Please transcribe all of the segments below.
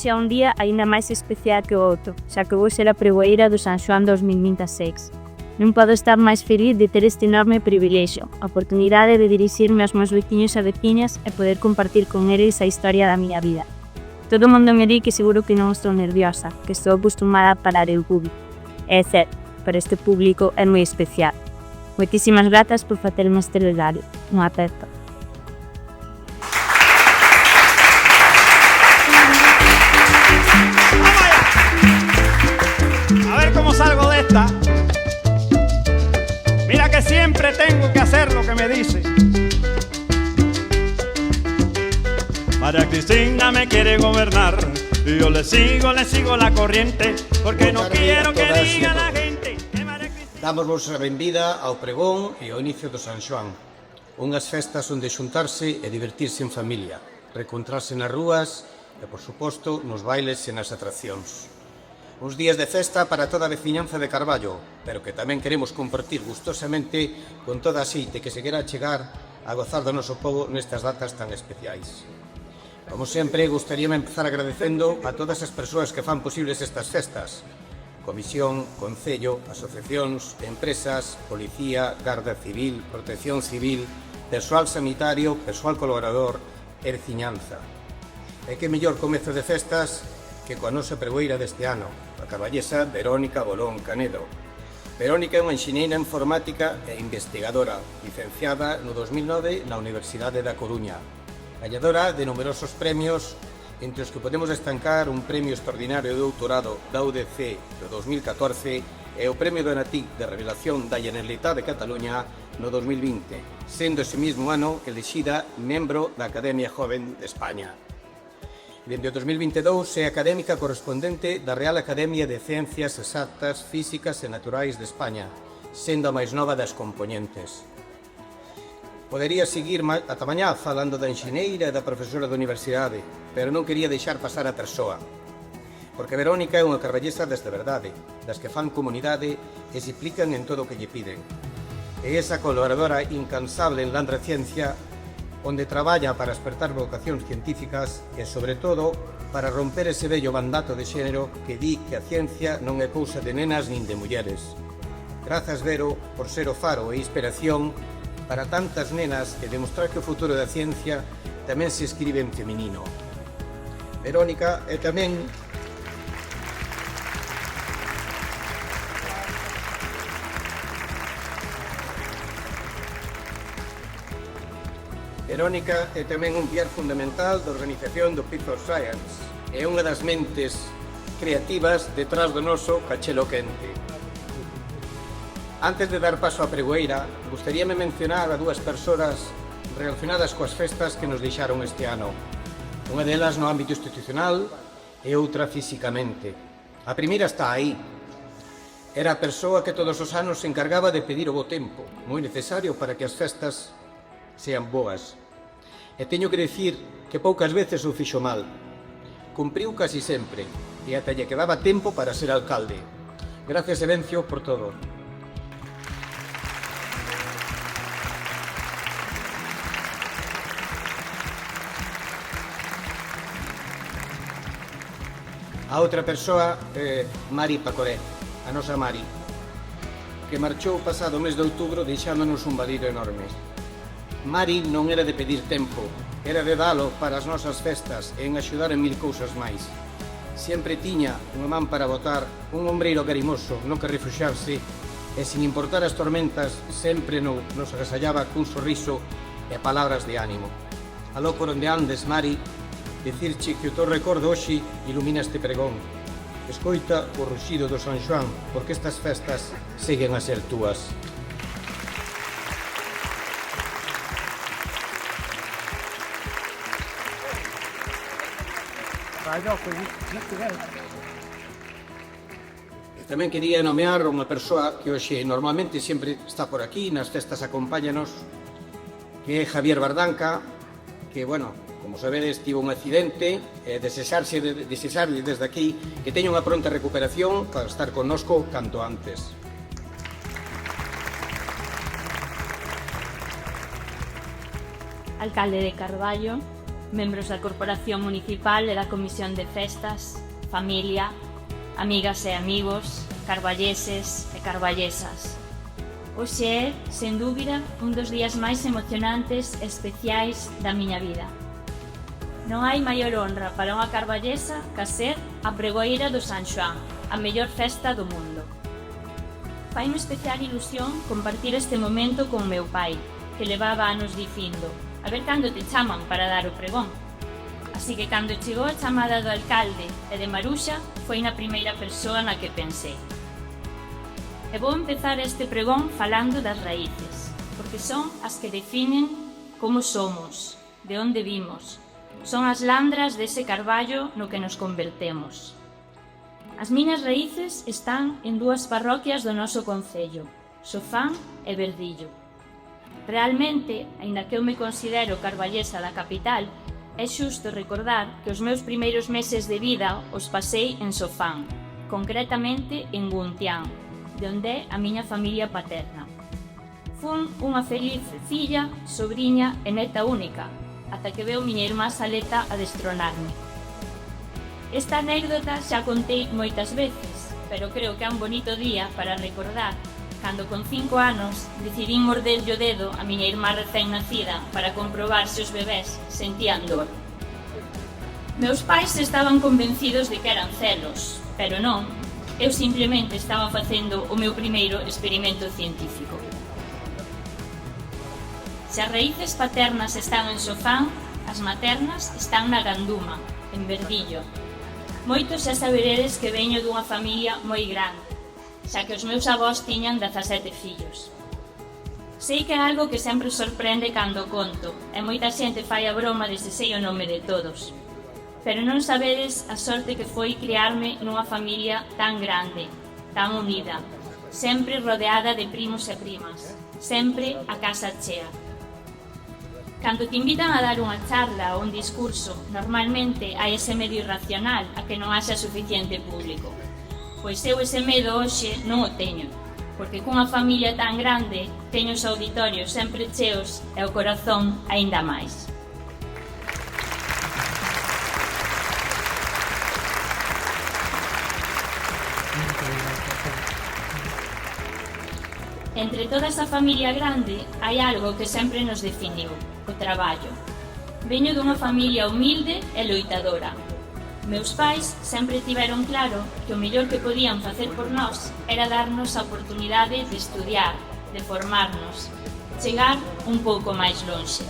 hoxe é un día aínda máis especial que o outro, xa que vou ser a pregoeira do San Xoán 2026. Non podo estar máis feliz de ter este enorme privilexio, a oportunidade de dirixirme aos meus veciños e veciñas e poder compartir con eles a historia da miña vida. Todo o mundo me di que seguro que non estou nerviosa, que estou acostumada a parar el público. É certo, pero este público é moi especial. Moitísimas grazas por facerme este regalo. Un aperto. A ver cómo salgo de esta. Mira que siempre tengo que hacer lo que me dice. María Cristina me quiere gobernar y yo le sigo la corriente porque no quiero que diga la gente que María Cristina... Dámosvos a benvida ao pregón e ao inicio do San Xoán. Unhas festas onde xuntarse e divertirse en familia, reencontrarse nas rúas e, por suposto, nos bailes e nas atraccións. Uns días de festa para toda a veciñanza de Carballo, pero que tamén queremos compartir gustosamente con toda a xeite que se quera chegar a gozar do noso pobo nestas datas tan especiais. Como sempre, gustaríame empezar agradecendo a todas as persoas que fan posibles estas festas: Comisión, Concello, asociacións, empresas, Policía, Garda Civil, Protección Civil, persoal sanitario, persoal colaborador e veciñanza. E que mellor comezo de festas que coa nosa pregoeira deste ano, a carballesa Verónica Bolón Canedo. Verónica é unha enxeñeira informática e investigadora, licenciada no 2009 na Universidade da Coruña, gañadora de numerosos premios, entre os que podemos destacar un premio extraordinario de doutorado da UDC do 2014 e o premio do ENATIC de Revelación da Generalitat de Cataluña no 2020, sendo ese mismo ano elexida membro da Academia Joven de España. Dende o 2022 é académica correspondente da Real Academia de Ciencias Exactas, Físicas e Naturais de España, sendo a máis nova das componentes. Podería seguir ata mañá falando da enxeñeira e da profesora da universidade, pero non quería deixar pasar a persoa, porque Verónica é unha carballesa desde verdade, das que fan comunidade e se implican en todo o que lle piden. É esa colaboradora incansable en Landra Ciencia, onde traballa para despertar vocacións científicas e, sobre todo, para romper ese vello mandato de xénero que di que a ciencia non é cousa de nenas nin de mulleres. Grazas, Vero, por ser o faro e inspiración para tantas nenas e demostrar que o futuro da ciencia tamén se escribe en feminino. Verónica é tamén un pilar fundamental da organización do Peace for Science e unha das mentes creativas detrás do noso cachelo quente. Antes de dar paso á pregoeira, gustaríame mencionar a dúas persoas relacionadas coas festas que nos deixaron este ano. Unha delas no ámbito institucional e outra físicamente. A primeira está aí. Era a persoa que todos os anos se encargaba de pedir o bo tempo, moi necesario para que as festas sean boas. E teño que dicir que poucas veces o fixo mal. Cumpriu casi sempre, e ata lle quedaba tempo para ser alcalde. Gracias, Evencio, por todo. A outra persoa é Mari Pacoré, a nosa Mari, que marchou o pasado mes de outubro deixándonos un valido enorme. Mari non era de pedir tempo, era de dalo para as nosas festas e en axudar en mil cousas máis. Sempre tiña unha man para botar, un ombreiro carimoso no que refuxarse e, sin importar as tormentas, sempre nos agasallaba cun sorriso e palabras de ánimo. Aló por onde andes, Mari, dicirche que o teu recordo hoxe ilumina este pregón. Escoita o ruxido do San Xoán, porque estas festas seguen a ser túas. E tamén quería nomear unha persoa que hoxe normalmente sempre está por aquí, nas festas acompáñanos, que é Javier Bardanca, que, bueno, como sabedes, tivo un accidente e desexarlle desde aquí que teña unha pronta recuperación para estar connosco canto antes. Alcalde de Carballo, membros da Corporación Municipal e da Comisión de Festas, familia, amigas e amigos, carballeses e carballesas. Hoxe é, sen dúbida, un dos días máis emocionantes e especiais da miña vida. Non hai maior honra para unha carballesa que ser a pregoeira do San Xoán, a mellor festa do mundo. Faime especial ilusión compartir este momento con meu pai, que levaba anos dicindo: a ver cando te chaman para dar o pregón. Así que cando chegou a chamada do alcalde e de Maruxa, foi na primeira persoa na que pensei. E vou empezar este pregón falando das raíces, porque son as que definen como somos, de onde vimos. Son as landras dese carballo no que nos convertemos. As miñas raíces están en dúas parroquias do noso concello, Sofán e Verdillo. Realmente, aínda que eu me considero carballesa da capital, é xusto recordar que os meus primeiros meses de vida os pasei en Sofán, concretamente en Guntián, de onde é a miña familia paterna. Fun unha feliz filla, sobriña e neta única, ata que veo miña irmá Saleta a destronarme. Esta anécdota xa contei moitas veces, pero creo que é un bonito día para recordar cando con 5 anos decidín morderlle o dedo a miña irmá recén nacida para comprobar se os bebés sentían dor. Meus pais estaban convencidos de que eran celos, pero non, eu simplemente estaba facendo o meu primeiro experimento científico. Se as raíces paternas están en Sofán, as maternas están na Ganduma, en Verdillo. Moitos xa saberedes que veño dunha familia moi grande, xa que os meus avós tiñan 17 fillos. Sei que é algo que sempre sorprende cando conto, e moita xente fai a broma de se sei o nome de todos. Pero non sabedes a sorte que foi criarme nunha familia tan grande, tan unida, sempre rodeada de primos e primas, sempre a casa chea. Cando te invitan a dar unha charla ou un discurso, normalmente hai ese medo irracional a que non haxa suficiente público. Pois eu ese medo hoxe non o teño, porque cunha familia tan grande teño os auditorios sempre cheos e o corazón aínda máis. Entre toda esa familia grande hai algo que sempre nos definiu, o traballo. Veño dunha familia humilde e loitadora. Meus pais sempre tiveron claro que o mellor que podían facer por nós era darnos a oportunidade de estudiar, de formarnos, chegar un pouco máis lonxe.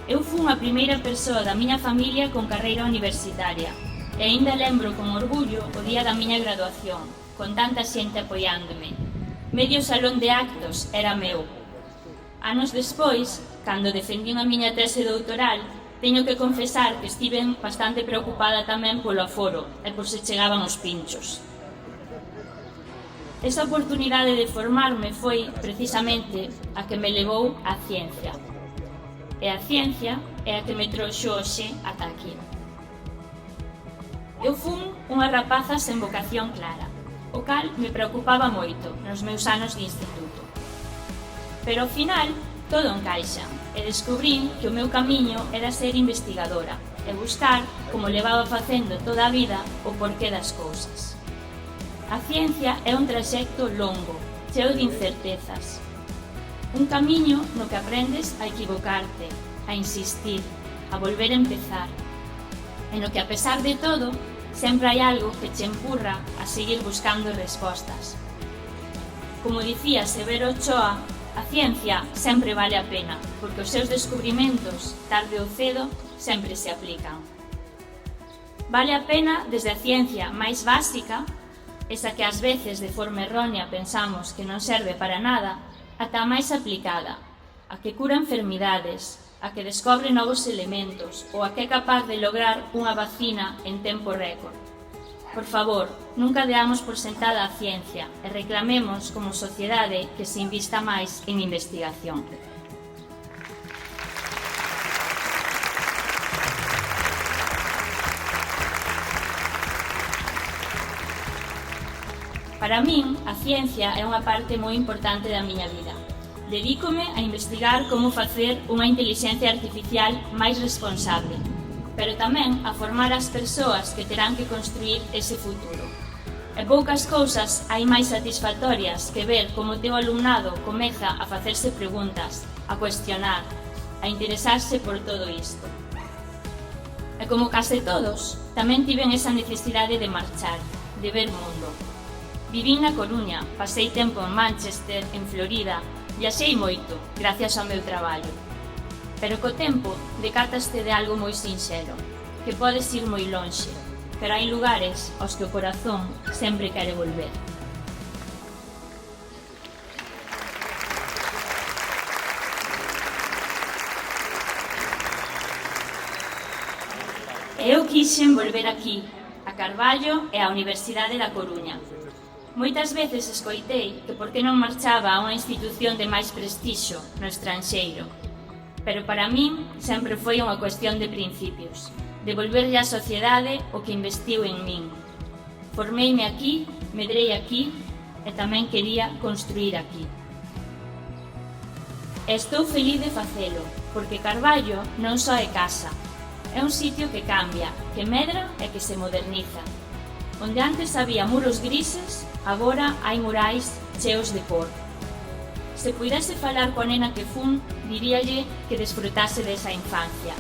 Eu fui a primeira persoa da miña familia con carreira universitaria e aínda lembro con orgullo o día da miña graduación, con tanta xente apoiándome. Medio salón de actos era meu. Anos despois, cando defendín a miña tese doutoral, teño que confesar que estiven bastante preocupada tamén polo aforo e por se chegaban os pinchos. Esa oportunidade de formarme foi, precisamente, a que me levou á ciencia. E a ciencia é a que me trouxo hoxe ata aquí. Eu fun unha rapaza sen vocación clara, o cal me preocupaba moito nos meus anos de instituto. Pero ao final, todo encaixa, e descubrín que o meu camiño era ser investigadora e buscar, como levaba facendo toda a vida, o porqué das cousas. A ciencia é un traxecto longo, cheo de incertezas. Un camiño no que aprendes a equivocarte, a insistir, a volver a empezar. E no que, a pesar de todo, sempre hai algo que che empurra a seguir buscando respostas. Como dicía Severo Ochoa, a ciencia sempre vale a pena, porque os seus descubrimentos, tarde ou cedo, sempre se aplican. Vale a pena desde a ciencia máis básica, esa que ás veces de forma errónea pensamos que non serve para nada, ata a máis aplicada, a que cura enfermidades, a que descobre novos elementos ou a que é capaz de lograr unha vacina en tempo récord. Por favor, nunca deamos por sentada a ciencia e reclamemos como sociedade que se invista máis en investigación. Para min, a ciencia é unha parte moi importante da miña vida. Dedícome a investigar como facer unha intelixencia artificial máis responsable, pero tamén a formar as persoas que terán que construir ese futuro. E poucas cousas hai máis satisfactorias que ver como o teu alumnado comeza a facerse preguntas, a cuestionar, a interesarse por todo isto. E como case todos, tamén tiven esa necesidade de marchar, de ver mundo. Vivín na Coruña, pasei tempo en Manchester, en Florida, viaxei moito, gracias ao meu traballo. Pero co tempo, decátaste de algo moi sinxelo, que podes ir moi lonxe, pero hai lugares aos que o corazón sempre quere volver. Eu quixen volver aquí, a Carballo e á Universidade da Coruña. Moitas veces escoitei que por que non marchaba a unha institución de máis prestixio no estranxeiro. Pero para min sempre foi unha cuestión de principios, de volverlle á sociedade o que investiu en min. Formeime aquí, medrei aquí e tamén quería construir aquí. Estou feliz de facelo, porque Carballo non só é casa, é un sitio que cambia, que medra e que se moderniza. Onde antes había muros grises, agora hai murais cheos de cor. Se puidese falar coa nena que fun, diríalle que desfrutase desa infancia,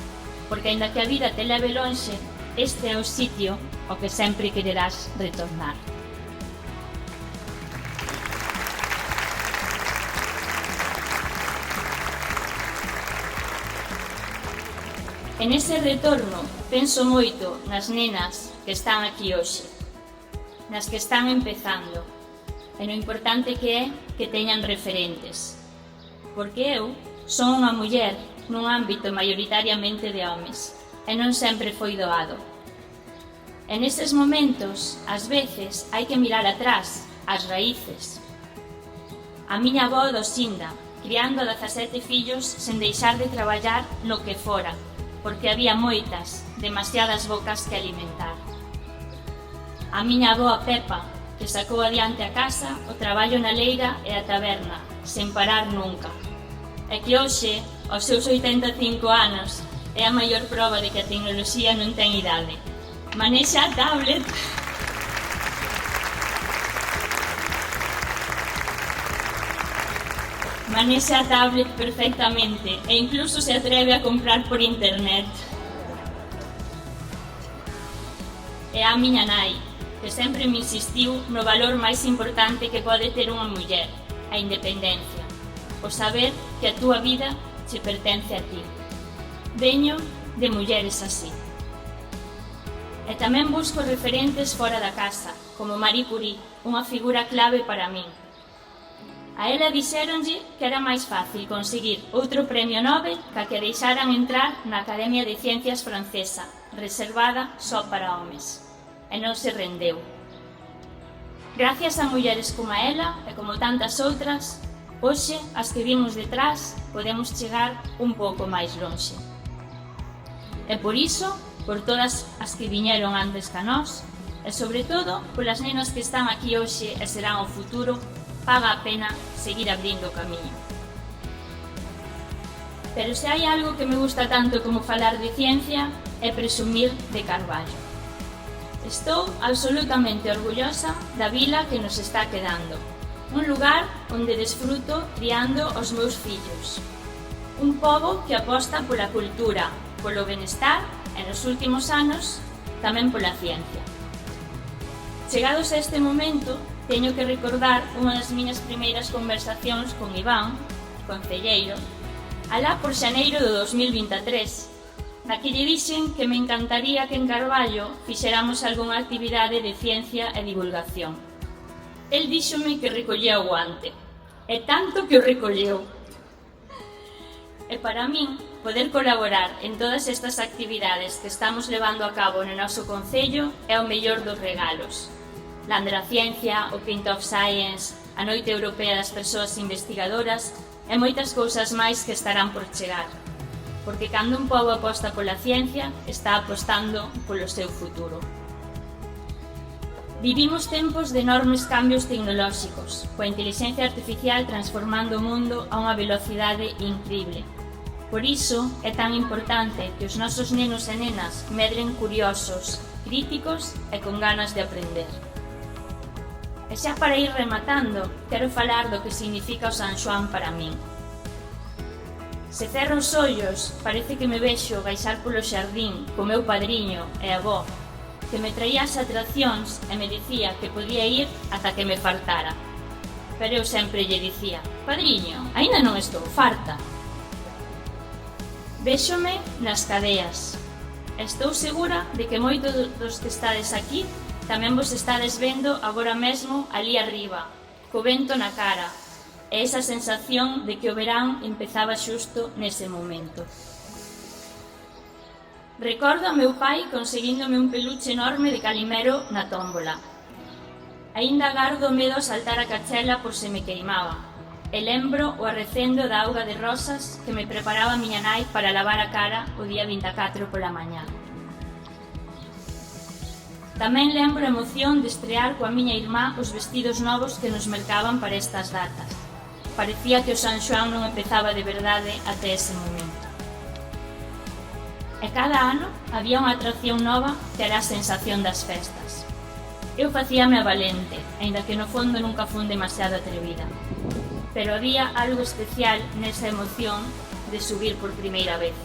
porque aínda que a vida te leve lonxe, este é o sitio ao que sempre quererás retornar. En ese retorno penso moito nas nenas que están aquí hoxe, nas que están empezando, e no importante que é que teñan referentes. Porque eu son unha muller nun ámbito maioritariamente de homes, e non sempre foi doado. En eses momentos, ás veces, hai que mirar atrás, ás raíces. A miña avó do Sinda, criando 17 fillos sen deixar de traballar no que fora, porque había moitas, demasiadas bocas que alimentar. A miña avoa Pepa, que sacou adiante a casa, o traballo na leira e a taberna, sen parar nunca. E que hoxe, aos seus 85 anos, é a maior proba de que a tecnoloxía non ten idade. Manexa a tablet. Manexa a tablet perfectamente e incluso se atreve a comprar por internet. E a miña nai, que sempre me insistiu no valor máis importante que pode ter unha muller, a independencia, o saber que a túa vida che pertence a ti. Veño de mulleres así. E tamén busco referentes fora da casa, como Marie Curie, unha figura clave para min. A ela dixéronlle que era máis fácil conseguir outro premio Nobel ca que deixaran entrar na Academia de Ciencias francesa, reservada só para homes. E non se rendeu. Gracias a mulleres como ela e como tantas outras, hoxe, as que vimos detrás, podemos chegar un pouco máis lonxe. E por iso, por todas as que viñeron antes que nós, e sobre todo, polas nenas que están aquí hoxe e serán o futuro, paga a pena seguir abrindo o camiño. Pero se hai algo que me gusta tanto como falar de ciencia, é presumir de Carballo. Estou absolutamente orgullosa da vila que nos está quedando, un lugar onde desfruto criando os meus fillos. Un pobo que aposta pola cultura, polo benestar e nos últimos anos tamén pola ciencia. Chegados a este momento, teño que recordar unha das miñas primeiras conversacións con Iván, concelleiro, alá por xaneiro do 2023, na que lle dixen que me encantaría que en Carballo fixéramos algunha actividade de ciencia e divulgación. El díxome que recollía o guante, e tanto que o recolleu. E para min, poder colaborar en todas estas actividades que estamos levando a cabo no noso concello é o mellor dos regalos. Landra Ciencia, o Print of Science, a Noite Europea das Persoas Investigadoras e moitas cousas máis que estarán por chegar. Porque cando un pobo aposta pola ciencia, está apostando polo seu futuro. Vivimos tempos de enormes cambios tecnolóxicos, coa inteligencia artificial transformando o mundo a unha velocidade incríble. Por iso é tan importante que os nosos nenos e nenas medren curiosos, críticos e con ganas de aprender. E xa para ir rematando, quero falar do que significa o San Xoán para min. Se cerro os ollos, parece que me vexo baixar polo xardín co meu padriño e avó, que me traía as atraccións e me dicía que podía ir ata que me fartara. Pero eu sempre lle dicía: padriño, aínda non estou farta. Véxome nas cadeas. Estou segura de que moitos dos que estades aquí tamén vos estades vendo agora mesmo ali arriba, co vento na cara, e esa sensación de que o verán empezaba xusto nese momento. Recordo a meu pai conseguíndome un peluche enorme de Calimero na tómbola. Aínda gardo medo a saltar a cachela por se me queimaba, e lembro o arrecendo da auga de rosas que me preparaba a miña nai para lavar a cara o día 24 pola mañá. Tamén lembro a emoción de estrear coa miña irmá os vestidos novos que nos mercaban para estas datas. Parecía que o San Xoán non empezaba de verdade até ese momento. E cada ano había unha atracción nova que era a sensación das festas. Eu facíame a valente, aínda que no fondo nunca fun demasiado atrevida. Pero había algo especial nesa emoción de subir por primeira vez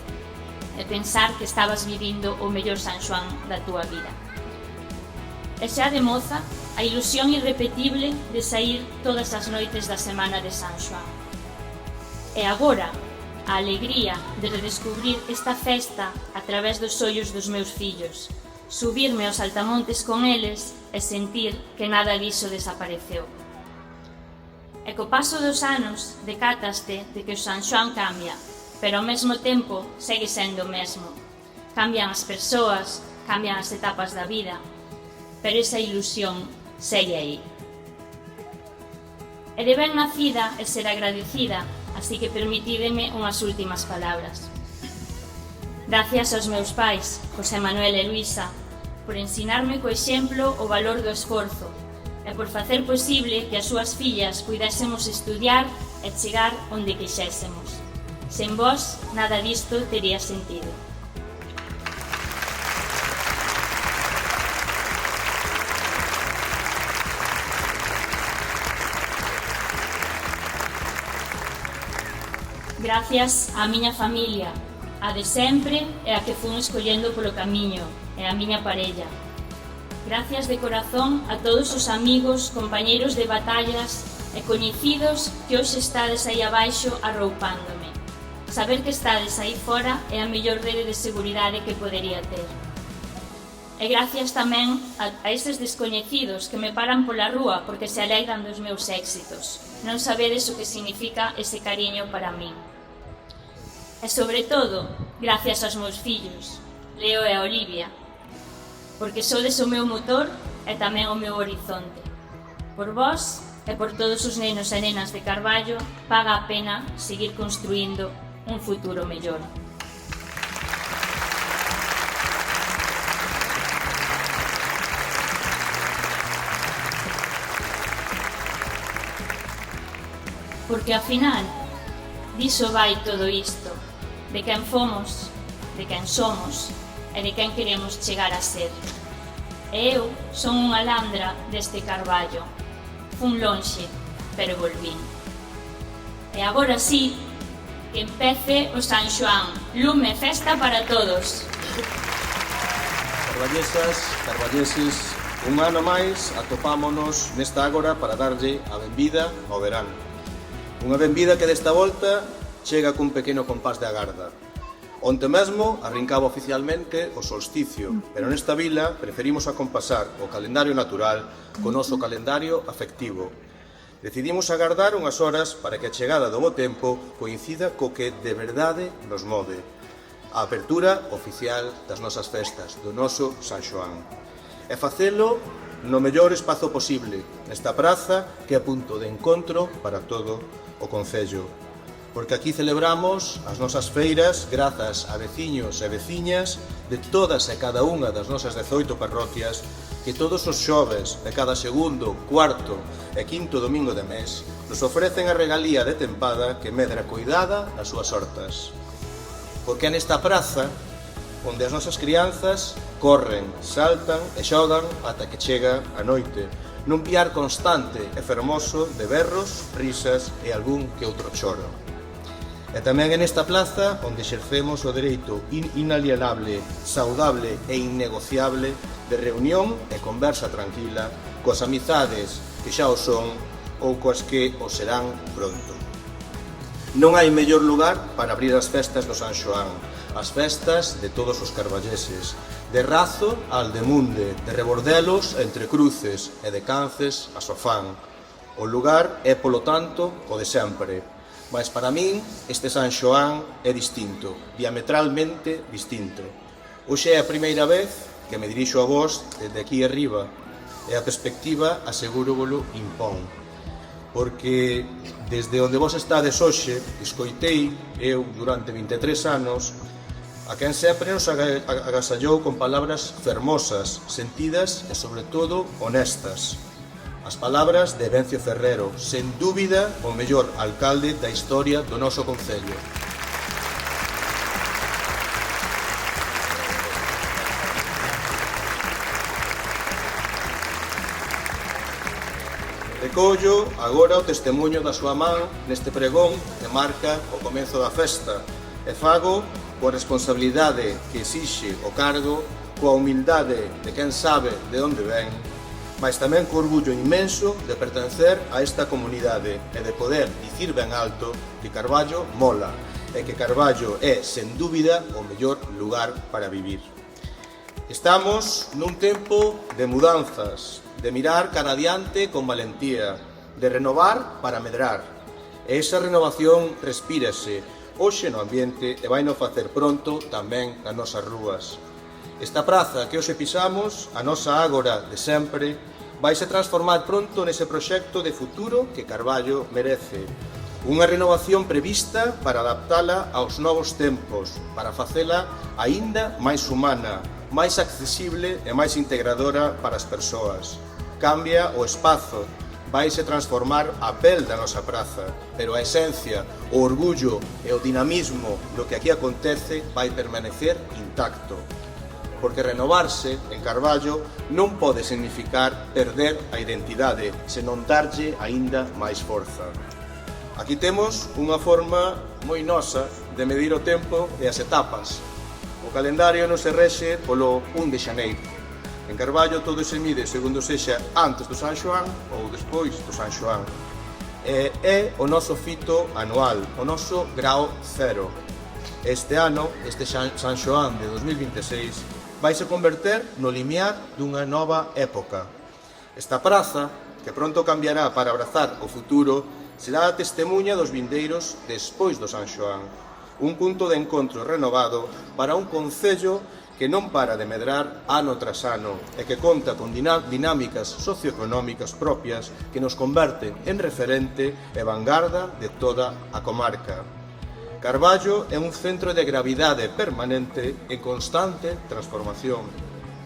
e pensar que estabas vivindo o mellor San Xoán da túa vida. E xa de moza, a ilusión irrepetible de saír todas as noites da semana de San Xoán. E agora, a alegría de redescubrir esta festa a través dos ollos dos meus fillos, subirme aos altamontes con eles e sentir que nada diso desapareceu. E co paso dos anos decátaste de que o San Xoán cambia, pero ao mesmo tempo segue sendo o mesmo. Cambian as persoas, cambian as etapas da vida, pero esa ilusión segue aí. E de ben nacida e ser agradecida, así que permitídeme unhas últimas palabras. Gracias aos meus pais, José Manuel e Luisa, por ensinarme co exemplo o valor do esforzo e por facer posible que as súas fillas puidésemos estudiar e chegar onde quixésemos. Sen vós, nada disto tería sentido. Gracias á miña familia, a de sempre e a que fun escollendo polo camiño, e a miña parella. Gracias de corazón a todos os amigos, compañeiros de batallas e coñecidos que hoxe estades aí abaixo arroupándome. Saber que estades aí fora é a mellor rede de seguridade que podería ter. E gracias tamén a eses descoñecidos que me paran pola rúa porque se alegran dos meus éxitos. Non sabedes o que significa ese cariño para min. E sobre todo, gracias aos meus fillos, Leo e a Olivia, porque sodes o meu motor e tamén o meu horizonte. Por vós e por todos os nenos e nenas de Carballo, paga a pena seguir construindo un futuro mellor. Porque ao final, diso vai todo isto, de quen fomos, de quen somos e de quen queremos chegar a ser. E eu son unha landra deste Carballo. Fun lonxe, pero volvín. E agora sí, que empece o San Xoán. Lume, festa para todos. Carballesas, carballeses, un ano máis atopámonos nesta ágora para darlle a benvida ao verán. Unha benvida que desta volta chega cun pequeno compás de agarda. Onte mesmo arrincaba oficialmente o solsticio, pero nesta vila preferimos acompasar o calendario natural co noso calendario afectivo. Decidimos agardar unhas horas para que a chegada do bo tempo coincida co que de verdade nos move. A apertura oficial das nosas festas, do noso San Xoán. E facelo no mellor espazo posible, nesta praza que é punto de encontro para todo o concello. Porque aquí celebramos as nosas feiras grazas a veciños e veciñas de todas e cada unha das nosas 18 parroquias que que todos os xoves de cada segundo, cuarto e quinto domingo de mes nos ofrecen a regalía de tempada que medra coidada as súas hortas. Porque é nesta praza onde as nosas crianzas corren, saltan e xogan ata que chega a noite, nun piar constante e fermoso de berros, risas e algún que outro choro. E tamén en esta plaza onde exercemos o dereito inalienable, saudable e innegociable de reunión e conversa tranquila coas amizades que xa o son ou coas que o serán pronto. Non hai mellor lugar para abrir as festas do San Xoán, as festas de todos os carballeses, de Razo a Aldemunde, de Rebordelos a Entrecruces e de Cances a Sofán. O lugar é, polo tanto, o de sempre. Mas para min, este San Xoán é distinto, diametralmente distinto. Hoxe é a primeira vez que me dirixo a vos desde aquí arriba, e a perspectiva, asegúrovolo, impón. Porque desde onde vos estades hoxe, escoitei, eu, durante 23 anos, a quen sempre nos agasallou con palabras fermosas, sentidas e, sobre todo, honestas. As palabras de Vencio Ferrero, sen dúbida o mellor alcalde da historia do noso concello. Recollo agora o testemunho da súa man neste pregón que marca o comezo da festa e fago coa responsabilidade que exixe o cargo, coa humildade de quen sabe de onde ven, mas tamén co orgullo inmenso de pertencer a esta comunidade e de poder dicir ben alto que Carballo mola e que Carballo é, sen dúbida, o mellor lugar para vivir. Estamos nun tempo de mudanzas, de mirar cara adiante con valentía, de renovar para medrar. E esa renovación respírase hoxe no ambiente e vai no facer pronto tamén nas nosas rúas. Esta praza que hoxe pisamos, a nosa ágora de sempre, vaise transformar pronto nese proxecto de futuro que Carballo merece. Unha renovación prevista para adaptala aos novos tempos, para facela aínda máis humana, máis accesible e máis integradora para as persoas. Cambia o espazo, vaise transformar a pel da nosa praza, pero a esencia, o orgullo e o dinamismo do que aquí acontece vai permanecer intacto. Porque renovarse en Carballo non pode significar perder a identidade, senón darlle aínda máis forza. Aquí temos unha forma moi nosa de medir o tempo e as etapas. O calendario non se rexe polo 1 de xaneiro. En Carballo todo se mide segundo sexa antes do San Xoán ou despois do San Xoán. É o noso fito anual, o noso grao cero. Este ano, este San Xoán de 2026, vaise converter no limiar dunha nova época. Esta praza, que pronto cambiará para abrazar o futuro, será a testemunha dos vindeiros despois do San Xoán. Un punto de encontro renovado para un concello que non para de medrar ano tras ano e que conta con dinámicas socioeconómicas propias que nos converten en referente e vanguarda de toda a comarca. Carballo é un centro de gravidade permanente e constante transformación,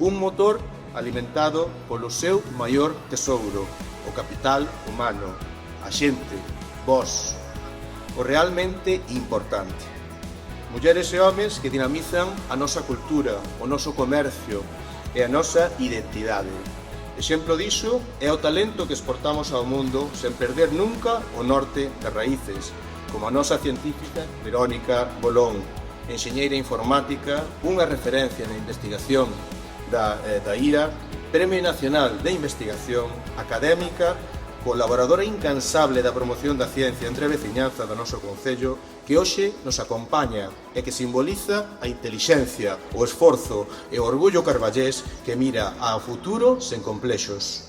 un motor alimentado polo seu maior tesouro, o capital humano, a xente, vós, o realmente importante. Mulleres e homes que dinamizan a nosa cultura, o noso comercio e a nosa identidade. Exemplo diso é o talento que exportamos ao mundo sen perder nunca o norte das raíces, como a nosa científica Verónica Bolón, enxeñeira informática, unha referencia na investigación da IRA, Premio Nacional de Investigación, académica, colaboradora incansable da promoción da ciencia entre a veciñanza do noso concello, que hoxe nos acompaña e que simboliza a intelixencia, o esforzo e o orgullo carballés que mira ao futuro sen complexos.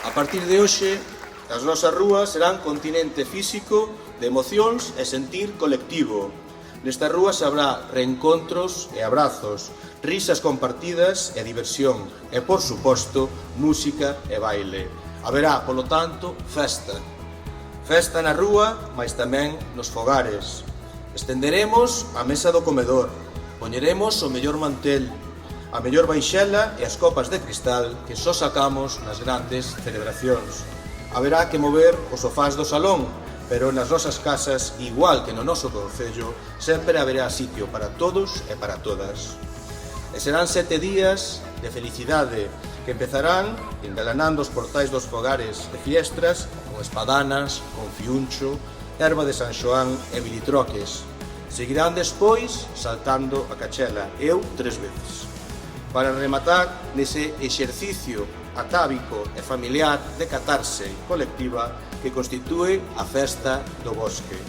A partir de hoxe, as nosas rúas serán continente físico de emocións e sentir colectivo. Nestas rúas habrá reencontros e abrazos, risas compartidas e diversión, e, por suposto, música e baile. Haberá, polo tanto, festa. Festa na rúa, mais tamén nos fogares. Estenderemos a mesa do comedor, poñeremos o mellor mantel, a mellor baixela e as copas de cristal que só sacamos nas grandes celebracións. Haberá que mover os sofás do salón, pero nas nosas casas, igual que no noso concello, sempre haberá sitio para todos e para todas. E serán 7 días de felicidade que empezarán engalanando os portais dos fogares de fiestras con espadanas, con fiuncho, erva de San Xoán e bilitroques. Seguirán despois saltando a cachela, eu 3 veces. Para rematar nese exercicio atávico e familiar de catarse colectiva que constitúe a festa do bosque.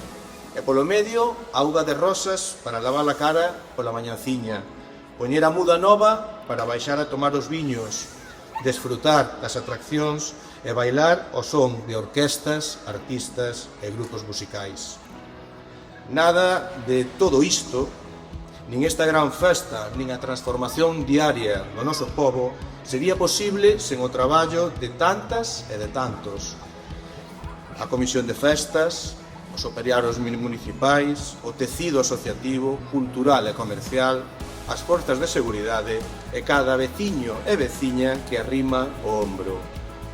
E polo medio, auga de rosas para lavar a cara pola mañanciña, poñer a muda nova para baixar a tomar os viños, desfrutar das atraccións e bailar ao son de orquestas, artistas e grupos musicais. Nada de todo isto, nin esta gran festa, nin a transformación diaria do noso pobo, sería posible sen o traballo de tantas e de tantos. A Comisión de Festas, os operarios municipais, o tecido asociativo, cultural e comercial, as forzas de seguridade e cada veciño e veciña que arrima o ombro.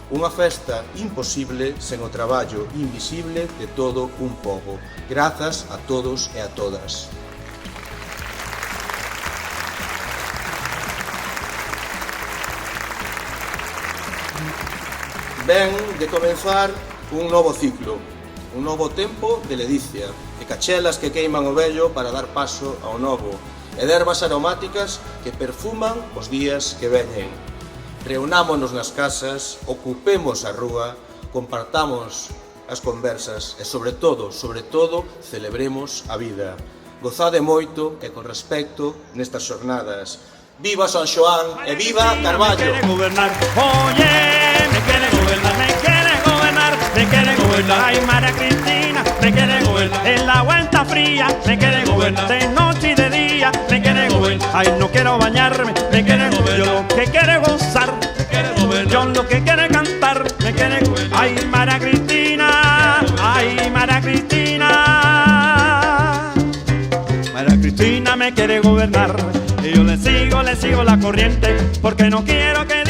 Unha festa imposible sen o traballo invisible de todo un pobo. Grazas a todos e a todas. Ven de comenzar un novo ciclo, un novo tempo de ledicia, de cachelas que queiman o vello para dar paso ao novo, e de ervas aromáticas que perfuman os días que veñen. Reunámonos nas casas, ocupemos a rúa, compartamos as conversas e, sobre todo, celebremos a vida. Gozade moito e con respecto nestas xornadas. Viva San Xoán e viva Carballo! Me quiere gobernar, oye, me quiere gobernar, me quiere gobernar, me quiere gobernar. Ay, María Cristina, me quiere gobernar. En la vuelta fría, me quiere gobernar. De noche y de día, me quiere gobernar. Ay, no quiero bañarme, me quiere gobernar. Yo lo que quiero gozar, me quiere gobernar. Yo lo que quiero cantar, me quiere gobernar. Ay, María Cristina, ay, María Cristina. María Cristina me quiere gobernar. Y yo le sigo la corriente, porque no quiero que